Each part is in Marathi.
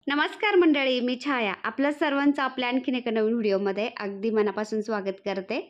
नमस्कार मंडळी, मी छाया. आपलं सर्वांचं आपल्या आणखीन एका नवीन व्हिडिओमध्ये अगदी मनापासून स्वागत करते.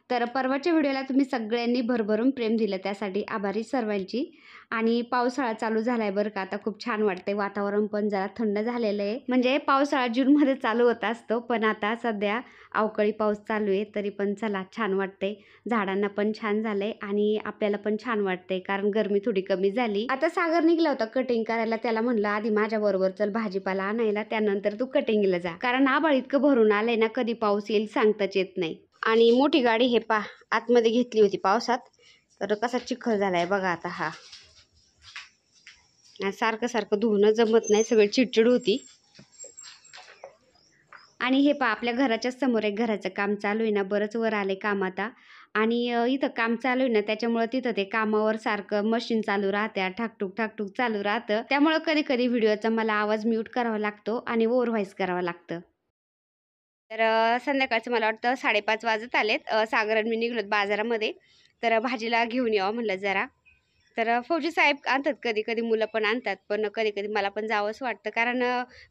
तर परवाच्या व्हिडिओला तुम्ही सगळ्यांनी भरभरून प्रेम दिलं, त्यासाठी आभारी सर्वांची. आणि पावसाळा चालू झाला आहे बरं का. आता खूप छान वाटते, वातावरण पण जरा थंड झालेलं आहे. म्हणजे पावसाळा जूनमध्ये चालू होत असतो, पण आता सध्या अवकाळी पाऊस चालू आहे. तरी पण चला, छान वाटते. झाडांना पण छान झालंय आणि आपल्याला पण छान वाटते, कारण गरमी थोडी कमी झाली. आता सागर निघला होता कटिंग करायला. त्याला म्हणलं आधी माझ्या बरोबर चल भाजीपाला आणायला, त्यानंतर तू कटिंगला जा, कारण आभाळ इतकं भरून आलंय ना, कधी पाऊस येईल सांगताच येत नाही. आणि मोठी गाडी हे पा आतमध्ये घेतली होती पावसात, तर कसा चिखल झालाय बघा. आता हा सारखं सारखं धुवणं जमत नाही, सगळी चिडचिड होती. आणि हे पा आपल्या घराच्या समोर एक घराचं काम चालू आहे ना, बरंच वर आले काम आता. आणि इथं काम चालू आहे ना, त्याच्यामुळे तिथं ते कामावर सारखं मशीन चालू राहत्या, ठाकटूक ठाकटूक चालू राहतं. त्यामुळे कधी कधी व्हिडिओचा मला आवाज म्यूट करावा लागतो आणि ओव्हर व्हॉइस करावं लागतं. तर संध्याकाळचं मला वाटतं 5:30 वाजत आलेत. सागर आणि मी निघलोत बाजारामध्ये, तर भाजीला घेऊन यावं म्हणलं जरा. तर फौजी साहेब आणतात, कधी कधी मुलं पण आणतात, पण कधी कधी मला पण जावंच वाटतं, कारण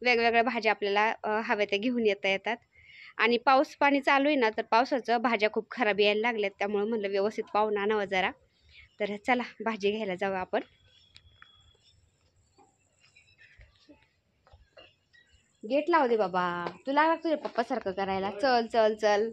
वेगवेगळ्या भाज्या आपल्याला हव्या त्या घेऊन येतात. आणि पाऊस पाणी चालू आहे ना, तर पावसाचं भाज्या खूप खराब यायला लागल्यात, त्यामुळे म्हणलं व्यवस्थित पाहून आणावं जरा. तर चला भाजी घ्यायला जाऊ आपण. गेट लाव दे बाबा, तुला तुझ्या पप्पा सारखं करायला. चल चल चल.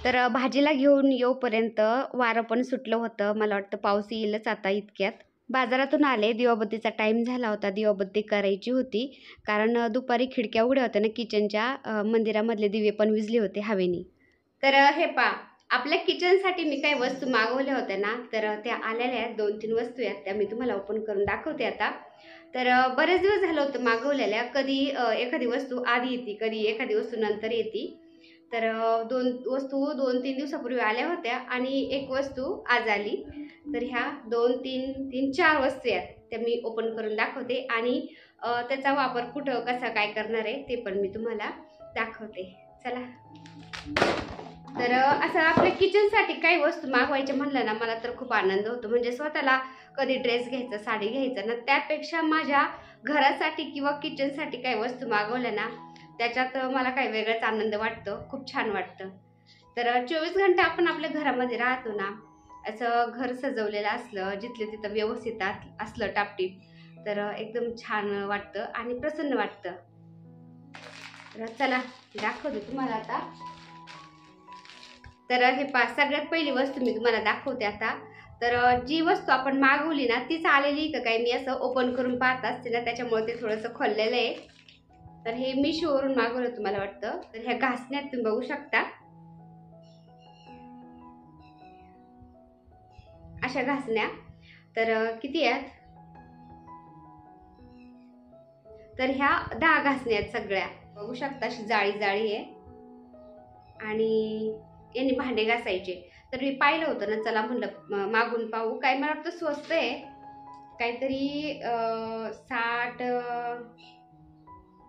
तर भाजीला घेऊन येऊपर्यंत वारं पण सुटलं होतं. मला वाटतं पाऊस येईलच आता इतक्यात. बाजारातून आले, दिवाबत्तीचा टाईम झाला होता, दिवाबत्ती करायची होती. कारण दुपारी खिडक्या उघड्या होत्या ना किचनच्या, मंदिरामधले दिवे पण विझले होते हवेनी. तर हे पा आपल्या किचनसाठी मी काही वस्तू मागवल्या होत्या ना, तर त्या आलेल्या आहेत. 2-3 वस्तू आहेत, त्या मी तुम्हाला ओपन करून दाखवते आता. तर बरेच दिवस झालं होतं मागवलेल्या. कधी एखादी वस्तू आधी येते, कधी एखादी वस्तू नंतर येते. तर 2-3 दिवसापूर्वी आल्या होत्या आणि एक वस्तू आज आली. तर ह्या 2-3-4 वस्तू आहेत, त्या मी ओपन करून दाखवते. आणि त्याचा वापर कुठं कसा काय करणार आहे ते पण मी तुम्हाला दाखवते. चला. तर असं आपल्या किचनसाठी काही वस्तू मागवायच्या म्हणलं ना, मला तर खूप आनंद होतो. म्हणजे स्वतःला कधी ड्रेस घ्यायचा, साडी घ्यायचं ना, त्यापेक्षा माझ्या घरासाठी किंवा किचनसाठी काही वस्तू मागवल्या ना, त्याच्यात मला काही वेगळाच आनंद वाटतो, खूप छान वाटतं. तर 24 घंटे आपण आपल्या घरामध्ये राहतो ना, असं घर सजवलेलं असलं, जिथले तिथं व्यवस्थित असलं टापटीप, तर एकदम छान वाटतं आणि प्रसन्न वाटतं. तर चला दाखवते तुम्हाला आता. तर हे सगळ्यात पहिली वस्तू मी तुम्हाला दाखवते आता. तर जी वस्तू आपण मागवली ना, तीच आलेली का काय, मी असं ओपन करून पाहत असते ना, त्याच्यामुळे ते थोडंसं खोललेलं आहे. तर हे मिशोवरून मागवलं तुम्हाला वाटतं. तर ह्या घासण्यात तुम्ही बघू शकता, अशा घासण्या. तर किती आहेत, तर ह्या 10 घासण्या आहेत सगळ्या. बघू शकता, अशी जाळी जाळी आहे. आणि यांनी भांडे घासायचे. तर मी पाहिलं होतं ना, चला म्हणलं मागून पाहू. काय मला वाटतं स्वस्त आहे काहीतरी, 60,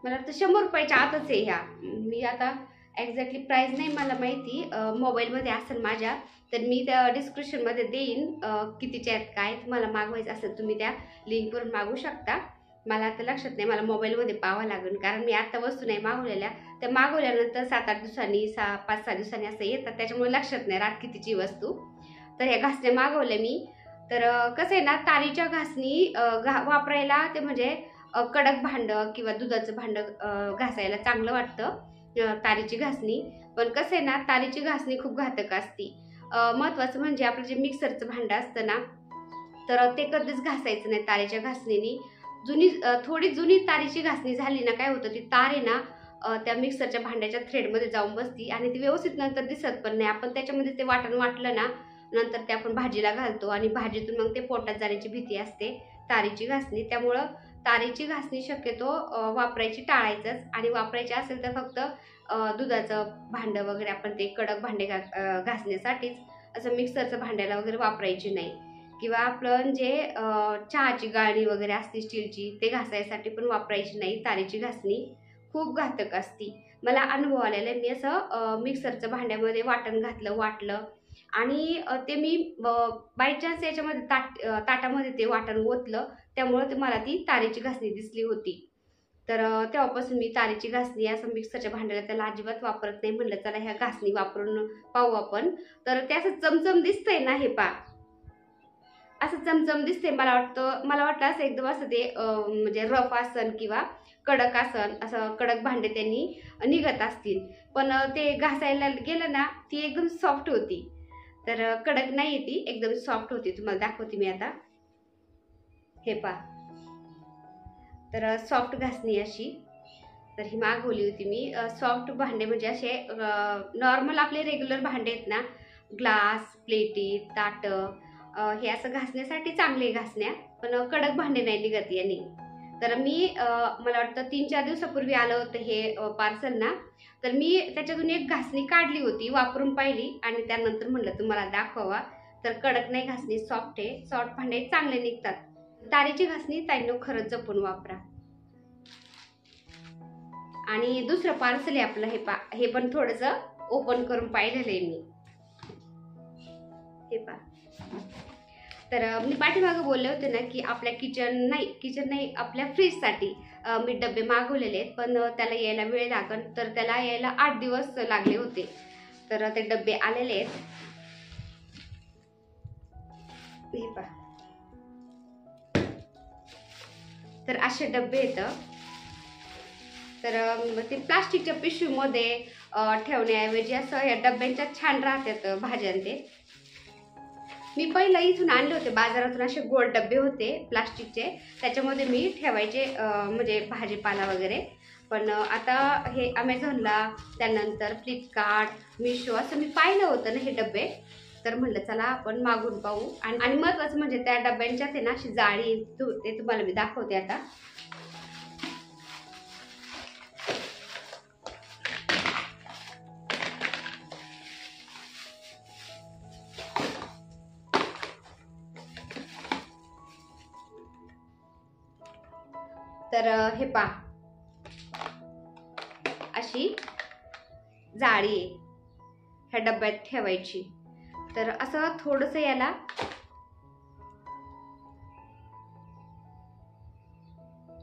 मला वाटतं 100 रुपयाच्या आतच आहे ह्या. मी आता एक्झॅक्टली प्राइस नाही मला माहिती, मोबाईलमध्ये असेल माझ्या, तर मी त्या डिस्क्रिप्शनमध्ये देईन कितीच्या आहेत काय. तुम्हाला मागवायचं असेल तुम्ही त्या लिंकवरून मागवू शकता. मला आता लक्षात नाही, मला मोबाईलमध्ये पाहावं लागेल, कारण मी आता वस्तू नाही मागवलेल्या. त्या मागवल्यानंतर 7-8 दिवसांनी, 5-6 दिवसांनी असं येतात, त्याच्यामुळे लक्षात नाही राहत कितीची वस्तू. तर ह्या घासण्या मागवल्या मी. तर कसं आहे ना, तारीच्या घासणी वापरायला ते म्हणजे कडक भांडं किंवा दुधाचं भांडं घासायला चांगलं वाटतं तारीची घासणी. पण कसं आहे ना, तारीची घासणी खूप घातक असते. महत्त्वाचं म्हणजे आपलं जे मिक्सरचं भांडं असतं ना, तर ते कधीच घासायचं नाही तारेच्या घासणीने. थोडी जुनी तारीची घासणी झाली ना, काय होतं, ती तार आहे ना त्या मिक्सरच्या भांड्याच्या थ्रेडमध्ये जाऊन बसती आणि ती व्यवस्थित नंतर दिसत पण नाही. आपण त्याच्यामध्ये ते वाटण वाटलं ना, नंतर ते आपण भाजीला घालतो आणि भाजीतून मग ते पोटात जाण्याची भीती असते तारीची घासणी. त्यामुळं तारीची घासणी शक्यतो वापरायची टाळायचंच, आणि वापरायची असेल तर फक्त दुधाचं भांडं वगैरे आपण ते कडक भांडे घासण्यासाठीच, असं मिक्सरचं भांड्याला वगैरे वापरायची नाही. किंवा आपलं जे चहाची गाळणी वगैरे असते स्टीलची, ते घासायसाठी पण वापरायची नाही. तारेची घासणी खूप घातक असती. मला अनुभव आलेला आहे. मी असं मिक्सरच्या भांड्यामध्ये वाटलं आणि ते मी बाय चान्स याच्यामध्ये ताटामध्ये ते वाटण ओतलं, त्यामुळं ते मला ती तारेची घासणी दिसली होती. तर तेव्हापासून मी तारेची घासणी असं मिक्सरच्या भांड्याला त्याला अजिबात वापरत नाही. म्हणलं चला ह्या घासणी वापरून पाहू आपण. तर ते असं चमचम दिसतंय ना, हे पहा असं चमचम दिसते. मला वाटतं असं एकदम असं ते म्हणजे रफ आसन किंवा कडक आसन, असं कडक भांडे त्यांनी निघत असतील, पण ते घासायला गेलं ना ती एकदम सॉफ्ट होती. तर कडक नाही, ती एकदम सॉफ्ट होती. तुम्हाला दाखवते मी आता, हे पहा. तर सॉफ्ट घासणी अशी, तर ही मागवली होती मी. सॉफ्ट भांडे म्हणजे असे नॉर्मल आपले रेग्युलर भांडे आहेत ना, ग्लास, प्लेटी, ताटं, हे असं घासण्यासाठी चांगले घासण्या, पण कडक भांडे नाही निघत यांनी. तर मी मला वाटतं 3-4 दिवसापूर्वी आलं होतं हे पार्सल ना, तर मी त्याच्यातून एक घासणी काढली होती, वापरून पाहिली आणि त्यानंतर म्हणलं तुम्हाला दाखवावा. तर कडक नाही घासणी, सॉफ्ट आहे. सॉफ्ट भांडे चांगले निघतात. तारेची घासणी ताईंनो खरंच जपून वापरा. आणि दुसरं पार्सल आहे आपलं, हे पण थोडंसं ओपन करून पाहिलेलं आहे मी, हे पहा. तर मी पाठीमागं बोलले होते ना की आपल्या किचन नाही आपल्या फ्रीजसाठी मी डबे मागवलेले आहेत, पण त्याला यायला वेळ लागेल. तर त्याला यायला 8 दिवस लागले होते. तर ते डबे आलेले आहेत, हे पहा. तर असे डबे येतं. तर ते प्लास्टिकच्या पिशवीमध्ये ठेवण्याऐवजी असं या डब्यांच्या छान राहतात भाज्या. ते मी पहिला इथून आणले होते बाजारातून, असे गोल डबे होते प्लास्टिकचे, त्याच्यामध्ये मी ठेवायचे म्हणजे भाजीपाला वगैरे. पण आता हे अमेझॉनला, त्यानंतर फ्लिपकार्ट, मिशो असं मी पाहिलं होतं ना हे डबे. तर म्हणलं चला आपण मागून पाहू. आणि महत्त्वाचं म्हणजे त्या डब्यांच्यात आहे ना अशी जाळी, ते तुम्हाला मी दाखवते आता. तर हे पहा, अशी जाळी आहे ह्या डब्यात ठेवायची. तर असं थोडंसं याला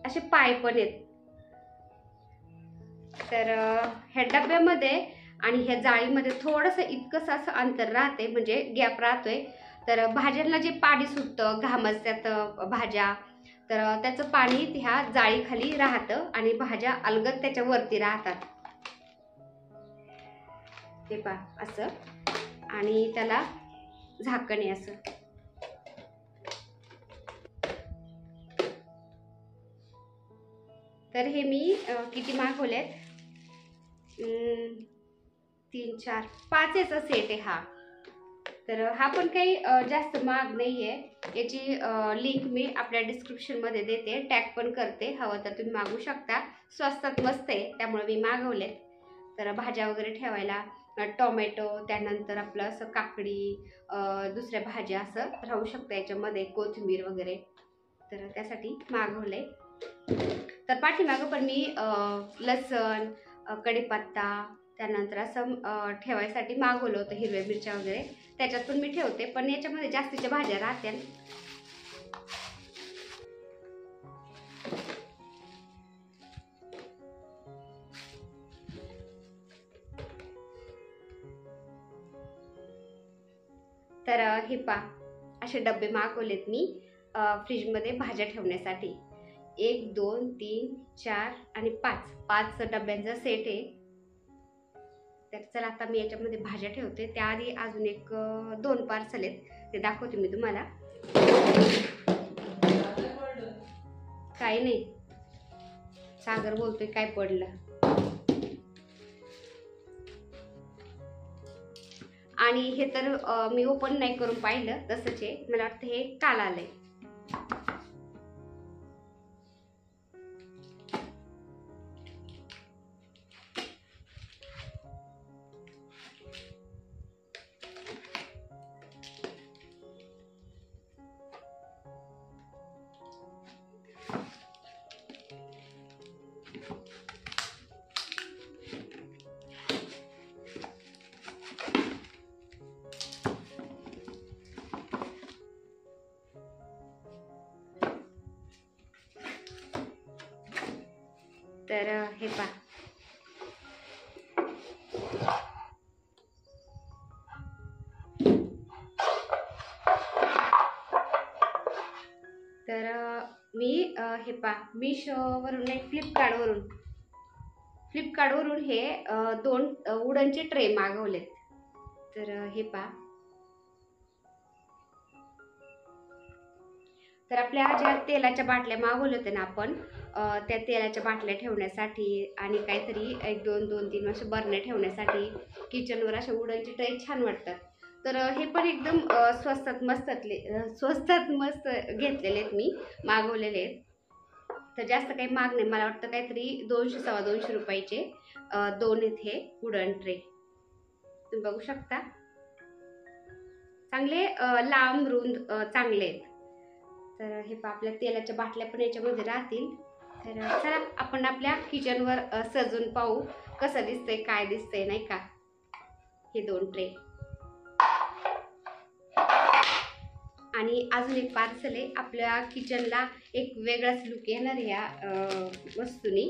असे पाय पण आहेत. तर ह्या डब्यामध्ये आणि ह्या जाळीमध्ये थोडंसं इतकंसं असं अंतर राहते, म्हणजे गॅप राहतोय. तर भाज्यांना जे पाणी सुटतं, घामसत्यात भाज्या, तर त्याचं पाणी ह्या जाळीखाली राहतं आणि भाज्या अलगद त्याच्या वरती राहतात, हे पहा असं. आणि त्याला झाकण आहे असं. तर हे मी किती मागवलेत, 3, 4, 5चा सेट आहे हा. तर हा पण काही जास्त महाग नाहीये. याची लिंक मी आपल्या डिस्क्रिप्शनमध्ये देते, टॅग पण करते, हवं तर तुम्ही मागवू शकता. स्वस्तात मस्त आहे, त्यामुळे मी मागवलेत. तर भाज्या वगैरे ठेवायला टोमॅटो, त्यानंतर आपलं असं काकडी, दुसऱ्या भाज्या असं राहू शकतं याच्यामध्ये, कोथिंबीर वगैरे. तर त्यासाठी मागवले. तर पाठीमागं पण मी लसण, कढीपत्ता, त्यानंतर असं ठेवायसाठी मागवलं होतं, हिरव्या मिरच्या वगैरे. त्याच्यात पण मी ठेवते, पण याच्यामध्ये जास्तीच्या भाज्या राहत्या. तर हे पहा, असे डबे मागवलेत मी फ्रीजमध्ये भाज्या ठेवण्यासाठी. 1, 2, 3, 4 आणि 5 डब्यांचा सेट आहे. तर चला आता मी याच्यामध्ये भाज्या ठेवते. त्याआधी अजून 2 पार्सल आहेत, ते दाखवते मी तुम्हाला. काही नाही, सागर बोलतोय काय पडलं. आणि हे तर मी ओपन नाही करून पाहिलं, तसंच आहे. मला वाटतं हे काल आलंय. तर हे पहा, तर मी हे पहा मीशोवरून नाही फ्लिपकार्टवरून हे 2 वुडनचे ट्रे मागवलेत. तर हे पहा, तर आपल्या ज्या तेलाच्या बाटल्या मागवल्या होत्या ना आपण, त्या तेलाच्या बाटल्या ठेवण्यासाठी आणि काहीतरी 1 2 2 3 असे बरण्या ठेवण्यासाठी किचनवर असे वुडनचे ट्रे छान वाटतात. तर हे पण एकदम स्वस्तात मस्त घेतलेले आहेत, मी मागवलेले आहेत. तर जास्त काही महाग नाही, मला वाटतं काहीतरी 200 सव्वा 200 रुपयाचे 2 आहेत हे वुडन ट्रे. तुम्ही बघू शकता, चांगले लांब रुंद चांगले आहेत. तर हे पहा, आपल्या तेलाच्या बाटल्या पण याच्यामध्ये राहतील. तर चला आपण आपल्या किचनवर सजून पाहू कसं दिसतंय, काय दिसतंय नाही का. हे 2 ट्रे आणि अजून एक पार्सल आहे. आपल्या किचनला एक वेगळाच लुक येणार या वस्तूनी.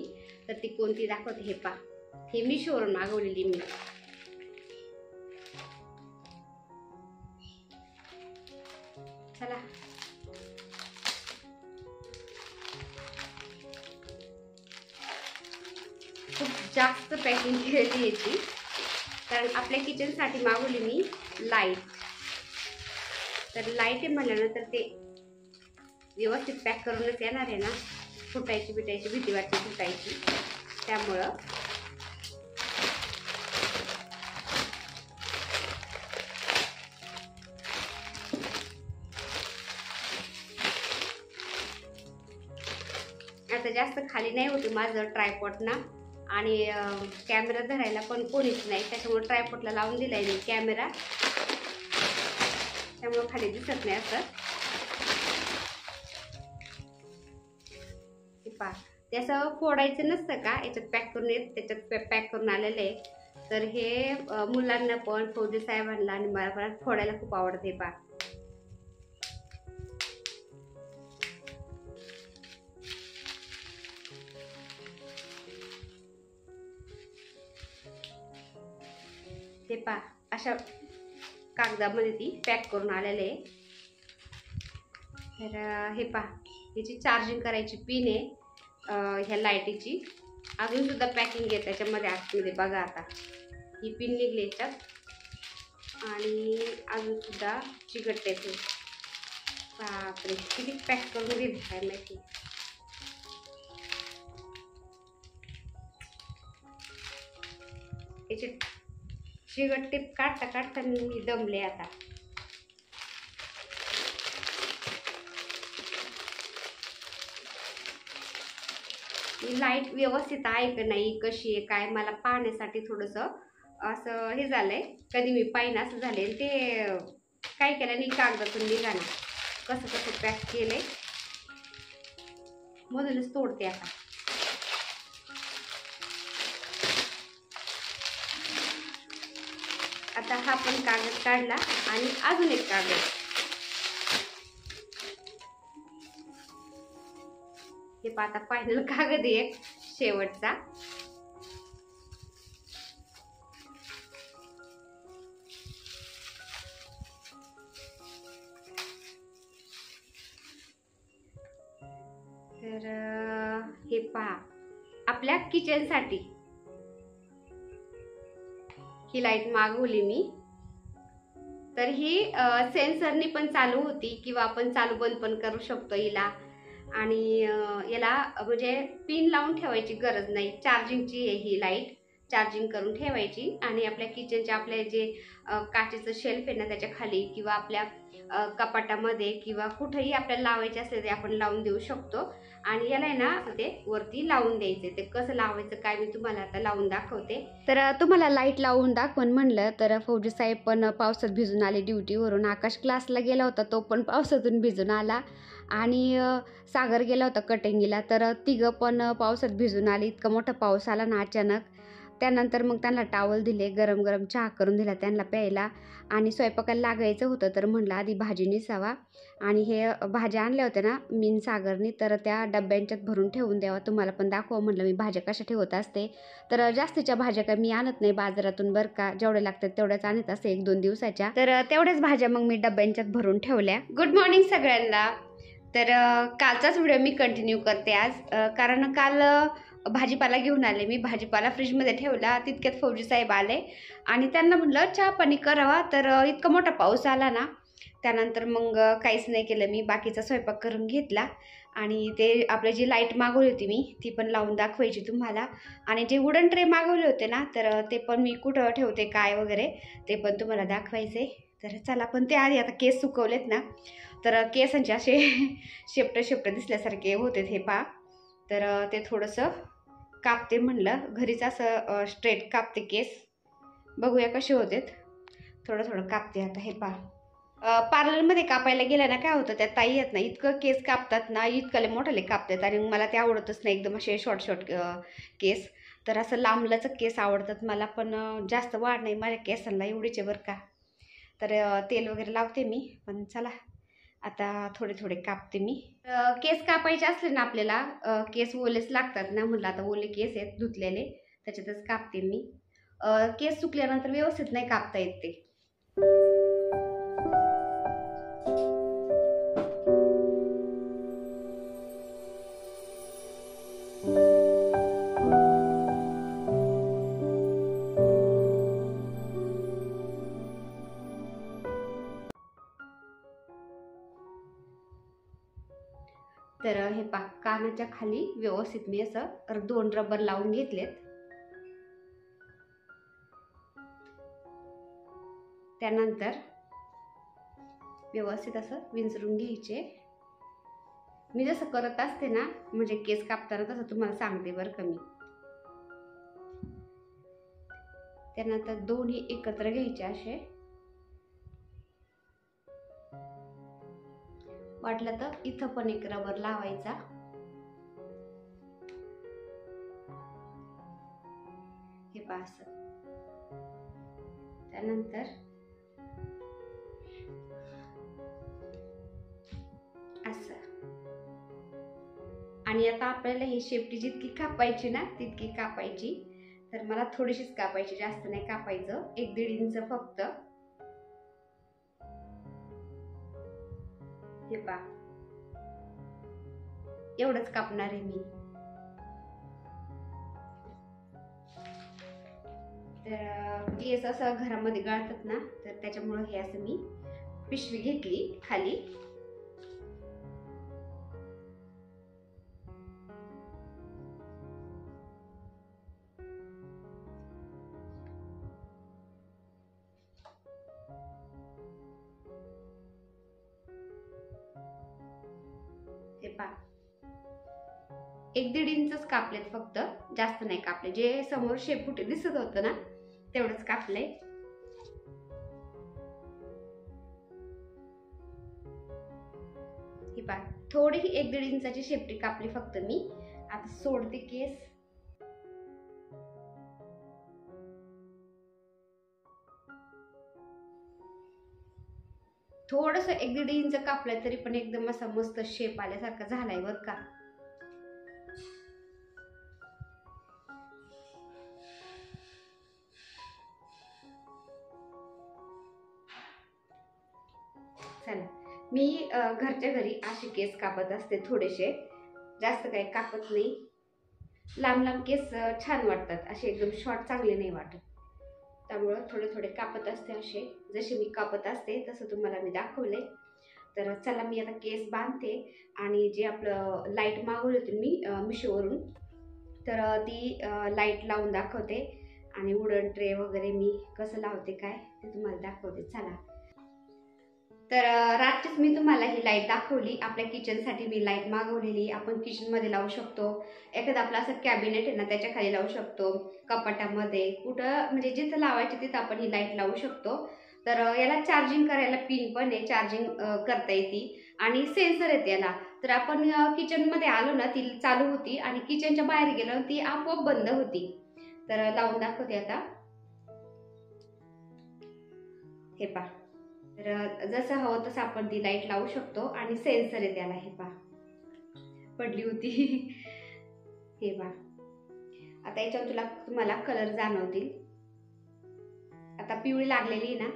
तर ती कोणती दाखवते. हे पहा, हे मीशोवरून मागवलेली मी. चला, खूप जास्त पॅकिंग केलेली याची, कारण आपल्या किचनसाठी मागवली मी लाईट. तर लाईट आहे म्हटल्यानंतर ते व्यवस्थित पॅक करूनच येणार आहे ना. फुटायची भीती वाटते, फुटायची. त्यामुळं आता जास्त खाली नाही होते माझं ट्रायपॉडना, आणि कॅमेरा धरायला पण कोणीच नाही, त्याच्यामुळे ट्रायपॉडला लावून दिलाय मी कॅमेरा, त्यामुळे खाली दिसत नाही असं. हे पहा, ते असं फोडायचं नसतं का, याच्यात पॅक करून येत, त्याच्यात पॅक करून आलेलं आहे. तर हे मुलांना पण, फौजी साहेबांना आणि मला पण फोडायला खूप आवडते. पहा, ते पहा, अशा कागदामध्ये ती पॅक करून आलेले आहे. तर हे पहा, याची चार्जिंग करायची पिन आहे ह्या लाईटीची. अजून सुद्धा पॅकिंग आहे त्याच्यामध्ये आतमध्ये. बघा आता ही पिन निघली याच्यात, आणि अजून सुद्धा चिकटते ते. बापरे, किती पॅक करून दिली काय माहिती. याची चिकट टिप काढता मी दमले आता. ही लाईट व्यवस्थित आहे का नाही, कशी आहे काय, मला पाहण्यासाठी थोडंसं असं हे झालंय. कधी मी पाहिन असं झालंय. ते काय केलं नाही, कागदातून निघालं. कसं पॅक केलंय, मधूनच तोडते आता. आता हा पण कागद काढला, आणि अजून एक कागद. हे आता फायनल कागद एक शेवटचा. तर हे पहा, आपल्या किचन साठी ही लाईट मागवली मी. तर ही सेन्सरनी पण चालू होती, किंवा आपण चालू बंद पण करू शकतो हिला. आणि याला म्हणजे पिन लावून ठेवायची गरज नाही, चार्जिंगची आहे ही लाईट. चार्जिंग करून ठेवायची आणि आपल्या किचनच्या आपल्या जे काचेचं शेल्फ आहे ना त्याच्या खाली किंवा आपल्या कपाटामध्ये किंवा कुठेही आपल्याला लावायचे असेल ते आपण लावून देऊ शकतो. आणि याला आहे ना ते वरती लावून द्यायचे. ते कसं लावायचं काय मी तुम्हाला आता लावून दाखवते. तर तुम्हाला लाईट लावून दाखवून म्हणलं तर फौजी साहेब पण पावसात भिजून आले ड्युटीवरून. आकाश क्लासला गेला होता, तो पण पावसातून भिजून आला. आणि सागर गेला होता कटिंगला, तर तिघं पण पावसात भिजून आले. इतका मोठा पाऊस आला ना अचानक. त्यानंतर मग त्यांना टावल दिले, गरम गरम चहा करून दिला त्यांना प्यायला. आणि स्वयंपाकाला लागायचं होतं तर म्हटलं आधी भाजी निसावा. आणि हे भाज्या आणल्या होत्या ना मीन सागरनी, तर त्या डब्यांच्यात भरून ठेवून द्यावा, तुम्हाला पण दाखवा म्हटलं मी भाज्या कशा ठेवत असते. तर जास्तीच्या भाज्या काय मी आणत नाही बाजारातून बरं का, जेवढ्या लागतात तेवढ्याच आणत असते 1-2 दिवसाच्या. तर तेवढ्याच भाज्या मग मी डब्यांच्यात भरून ठेवल्या. गुड मॉर्निंग सगळ्यांना. तर कालचाच व्हिडिओ मी कंटिन्यू करते आज, कारण काल भाजीपाला घेऊन आले मी. भाजीपाला फ्रीजमध्ये ठेवला, तितक्यात फौजी साहेब आले आणि त्यांना म्हटलं चहा पाणी करावा. तर इतका मोठा पाऊस आला ना, त्यानंतर मग काहीच नाही केलं मी. बाकीचा स्वयंपाक करून घेतला आणि ते आपली जी लाईट मागवली होती मी ती पण लावून दाखवायची तुम्हाला. आणि जे वुडन ट्रे मागवले होते ना, तर ते पण मी कुठं ठेवते काय वगैरे ते पण तुम्हाला दाखवायचे. तर चला, पण ते आधी आता केस सुकवलेत ना, तर केसांचे असे शेपटे दिसल्यासारखे होते हे पा. तर ते थोडंसं कापते म्हणलं, घरीच असं स्ट्रेट कापते केस, बघूया कसे होतेत. थोडं कापते आता हे पा. पार्लरमध्ये कापायला गेलं ना काय होतं, त्या ताई आहेत ना इतकं केस कापतात ना, इतकले मोठाले कापतात आणि मला ते आवडतच नाही एकदम असे शॉर्ट केस. तर असं लांबलचक केस आवडतात मला, पण जास्त वाढ नाही माझ्या केसांना, एवढीचे बरं का. तर तेल वगैरे लावते मी, पण चला आता थोडे कापते मी. केस कापायचे असले ना आपल्याला, केस ओलेच लागतात ना, म्हटलं आता ओले केस आहेत धुतलेले त्याच्यातच कापते मी. केस सुकल्यानंतर व्यवस्थित नाही कापता येत ते. तर हे पा, कानाच्या खाली व्यवस्थित मी असं 2 रबर लावून घेतलेत. त्यानंतर व्यवस्थित असं विंचरून घ्यायचे. मी जसं करत असते ना, म्हणजे केस कापताना तसं तुम्हाला सांगते बरं का मी. त्यानंतर दोन्ही एकत्र घ्यायचे असे. वाटलं तर इथं पण एक रबर लावायचा. हे पहा असं. त्यानंतर असं. आणि आता आपल्याला ही शेपटी जितकी कापायची ना तितकी कापायची. तर मला थोडीशीच कापायची, जास्त नाही कापायचं, 1-1.5 इंच फक्त. हे पहा, एवढंच कापणार आहे मी. तर केस असं घरामध्ये गळतात ना, तर त्याच्यामुळं हे असं मी पिशवी घेतली खाली. हे पहा, 1-1.5 इंचच कापलेत फक्त, जास्त नाही कापले. जे समोर शेपूट दिसत होतं ना तेवढंच कापलंय. ही पहा, थोडी 1-1.5 इंचाची शेपटी कापली फक्त मी. आता सोडते केस. थोडंसं 1-1.5 इंच कापलंय तरी पण एकदम असा मस्त शेप आल्यासारखा झालाय बरं का. चला, मी घरच्या घरी असे केस कापत असते थोडेसे, जास्त काही कापत नाही. लांब केस छान वाटतात, असे एकदम शॉर्ट चांगले नाही वाटत. त्यामुळं थोडे कापत असते असे, जसे मी कापत असते तसं तुम्हाला मी दाखवले. तर चला, मी आता केस बांधते. आणि जे आपलं लाईट मागवली होती मी मिशोवरून, तर ती लाईट लावून दाखवते. आणि वुडन ट्रे वगैरे मी कसं लावते काय ते तुम्हाला दाखवते चला. तर रात्रीच मी तुम्हाला ही लाईट दाखवली. आपल्या किचनसाठी मी लाईट मागवलेली. आपण किचनमध्ये लावू शकतो, एखादा आपला असं कॅबिनेट आहे ना त्याच्या खाली लावू शकतो, कपाटामध्ये, कुठं म्हणजे जिथं लावायची तिथं आपण ही लाईट लावू शकतो. तर याला चार्जिंग करायला पिन पण आहे, चार्जिंग करता येते आणि सेन्सर आहेत याला. तर आपण किचनमध्ये आलो ना ती चालू होती आणि किचनच्या बाहेर गेलो ती आपोआप बंद होती. तर लावून दाखवते आता. हे पहा, तर जसं हवं तसं आपण ती लाईट लावू शकतो आणि सेन्सर आहे त्याला. हे पहा, पडली होती. हे पहा, आता याच्यावर तुम्हाला कलर जाणवतील. आता पिवळी लागलेली ना,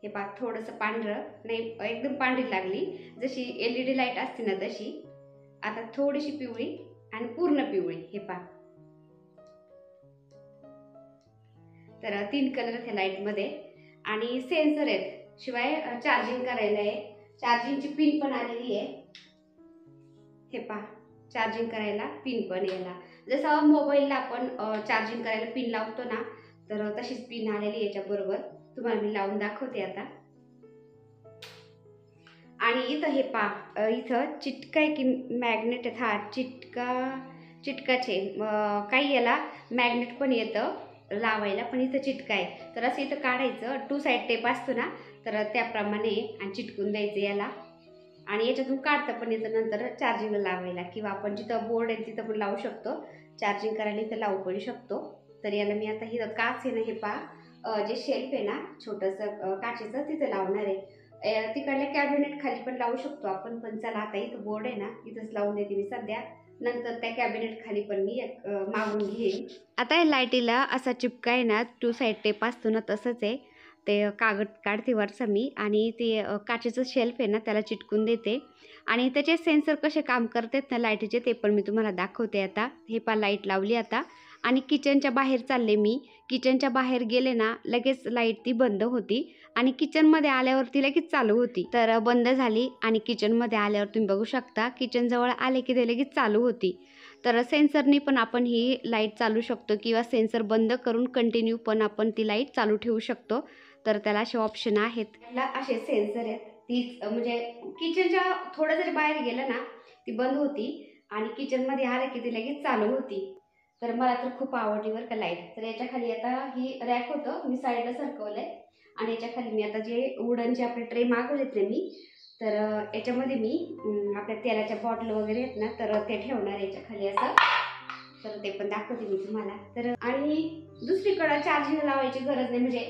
हे पहा, थोडंसं पांढरं नाही, एकदम पांढरी लागली, जशी LED लाईट असते ना तशी. आता थोडीशी पिवळी आणि पूर्ण पिवळी. हे पहा, तर 3 कलर आहेत लाईट मध्ये आणि सेन्सर आहेत. शिवाय चार्जिंग करायला आहे, चार्जिंगची पिन पण आलेली आहे. हे पहा, चार्जिंग करायला पिन पण याला, जसं मोबाईलला आपण चार्जिंग करायला पिन लावतो ना, तर तशीच पिन आलेली याच्याबरोबर. तुम्हाला मी लावून दाखवते आता. आणि इथं हे पहा, इथं चिटका आहे की मॅग्नेट आहे. हा चिटकाचे काही याला मॅग्नेट पण येतं लावायला, पण इथं चिटका आहे. तर असं इथं काढायचं, 2 साईड टेप असतो ना, तर त्याप्रमाणे आणि चिटकून द्यायचं याला. आणि याच्यातून काढता पण येतं नंतर चार्जिंगला लावायला, किंवा आपण जिथं बोर्ड आहे तिथं पण लावू शकतो, चार्जिंग करायला इथं लावू पण शकतो. तर याला मी आता इथं काच आहे ना, हे पहा, जे शेल्फ आहे ना छोटंसं काचेचं, तिथं लावणार आहे. तिकडल्या कॅबिनेट खाली पण लावू शकतो आपण, पण चला आता इथं बोर्ड आहे ना इथंच लावून देते मी सध्या. नंतर त्या कॅबिनेट खाली पण मी मागून घेईन. आता या लाईटीला असा चिपका आहे ना, 2 साईड टेप असतो ना तसंच आहे. ते कागद काढते वरचा मी आणि ते काचेचं शेल्फ आहे ना त्याला चिटकून देते. आणि त्याचे सेन्सर कसे काम करतात ना लाईटीचे ते पण मी तुम्हाला दाखवते आता. हे पहा, लाईट लावली आता आणि किचनच्या बाहेर चालले मी. किचनच्या बाहेर गेले ना लगेच लाईट ती बंद होती आणि किचनमध्ये आल्यावरती लगेच चालू होती. तर बंद झाली आणि किचनमध्ये आल्यावर तुम्ही बघू शकता, किचनजवळ आले की ते लगेच चालू होती. तर सेन्सरनी पण आपण ही लाईट चालू शकतो, किंवा सेन्सर बंद करून कंटिन्यू पण आपण ती लाईट चालू ठेवू शकतो. तर त्याला असे ऑप्शन आहेत. त्याला असे सेन्सर आहेत. तीच म्हणजे किचनच्या थोडं जरी बाहेर गेलं ना ती बंद होती आणि किचनमध्ये आलं की ती लगेच चालू होती. तर मला तर खूप आवडली बरं का लाईट. तर याच्या खाली आता ही रॅक होतं, मी साईडला सरकवलंय आणि याच्या खाली मी आता जे वुडनचे आपले ट्रे मागवलेत ना मी, तर याच्यामध्ये मी आपल्या तेलाच्या बॉटल वगैरे आहेत ना, तर ते ठेवणार याच्या खाली असं. तर ते पण दाखवते मी तुम्हाला. तर आणि दुसरीकडं चार्जिंग लावायची गरज नाही, म्हणजे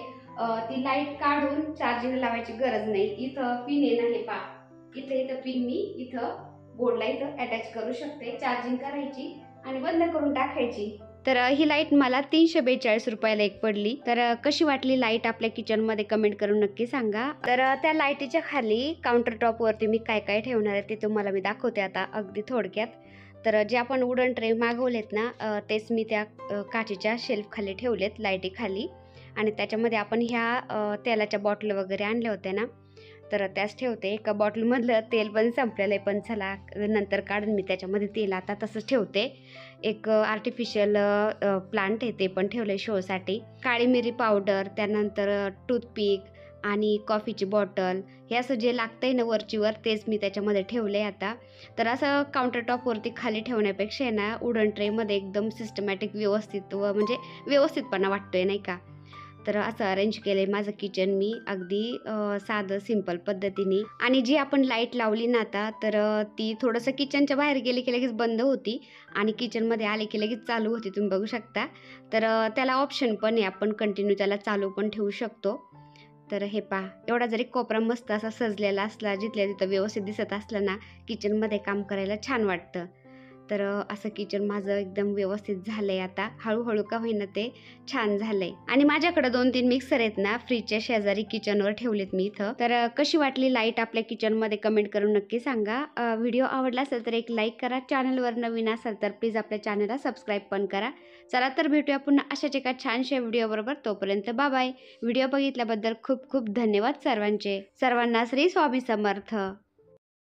ती लाईट काढून चार्जिंग लावायची गरज नाही. इथं पिन आहे ना, हे पहा, इथं पिन मी इथं बोर्डला इथं अटॅच करू शकते. चार्जिंग करायची आणि बंद करून टाकायची. तर ही लाईट मला 342 रुपयाला एक पडली. तर कशी वाटली लाईट आपल्या किचनमध्ये कमेंट करून नक्की सांगा. तर त्या लाईटीच्या खाली काउंटर टॉपवरती मी काय काय ठेवणार आहे ते तुम्हाला मी दाखवते आता अगदी थोडक्यात. तर जे आपण वुडन ट्रे मागवलेत ना तेच मी त्या काचेच्या शेल्फ खाली ठेवलेत लाईटीखाली. आणि त्याच्यामध्ये आपण ह्या तेलाच्या बॉटल वगैरे आणल्या होत्या ना, तर त्याच ठेवते. एका बॉटलमधलं तेल पण संपलेलं आहे, पण चला नंतर काढून मी त्याच्यामध्ये तेल आता तसंच ठेवते. एक आर्टिफिशियल प्लांट आहे ते पण ठेवलं आहे शोसाठी. काळी मिरी पावडर, त्यानंतर टूथपिक आणि कॉफीची बॉटल, हे असं जे लागतं आहे ना वरचीवर तेच मी त्याच्यामध्ये ठेवलं आहे आता. तर असं काउंटर टॉपवरती खाली ठेवण्यापेक्षा आहे ना वुडन ट्रेमध्ये एकदम सिस्टमॅटिक व्यवस्थित म्हणजे व्यवस्थितपणा वाटतो आहे, नाही का. तर असं अरेंज केलं आहे माझं किचन मी अगदी साधं सिंपल पद्धतीने. आणि जी आपण लाईट लावली ना आता, तर ती थोडंसं किचनच्या बाहेर गेली की लगेच बंद होती आणि किचनमध्ये आले की लगेच चालू होती, तुम्ही बघू शकता. तर त्याला ऑप्शन पण आहे, आपण कंटिन्यू त्याला चालू पण ठेवू शकतो. तर हे पहा, एवढा जरी कोपरा मस्त असा सजलेला असला, जिथल्या तिथं व्यवस्थित दिसत असलं ना, किचनमध्ये काम करायला छान वाटतं. तर असं किचन माझं एकदम व्यवस्थित झालंय आता. हळूहळू का होईना ते छान झालंय. आणि माझ्याकडे 2-3 मिक्सर आहेत ना फ्रीजच्या शेजारी किचनवर ठेवलेत मी इथं. तर कशी वाटली लाईट आपल्या किचनमध्ये कमेंट करून नक्की सांगा. व्हिडिओ आवडला असेल तर एक लाईक करा. चॅनलवर नवीन असाल तर प्लीज आपल्या चॅनलला सबस्क्राईब पण करा. चला तर भेटूया पुन्हा अशाच एका छानशा व्हिडिओबरोबर. तोपर्यंत बाय बाय. व्हिडिओ बघितल्याबद्दल खूप खूप धन्यवाद सर्वांचे. सर्वांना श्री स्वामी समर्थ.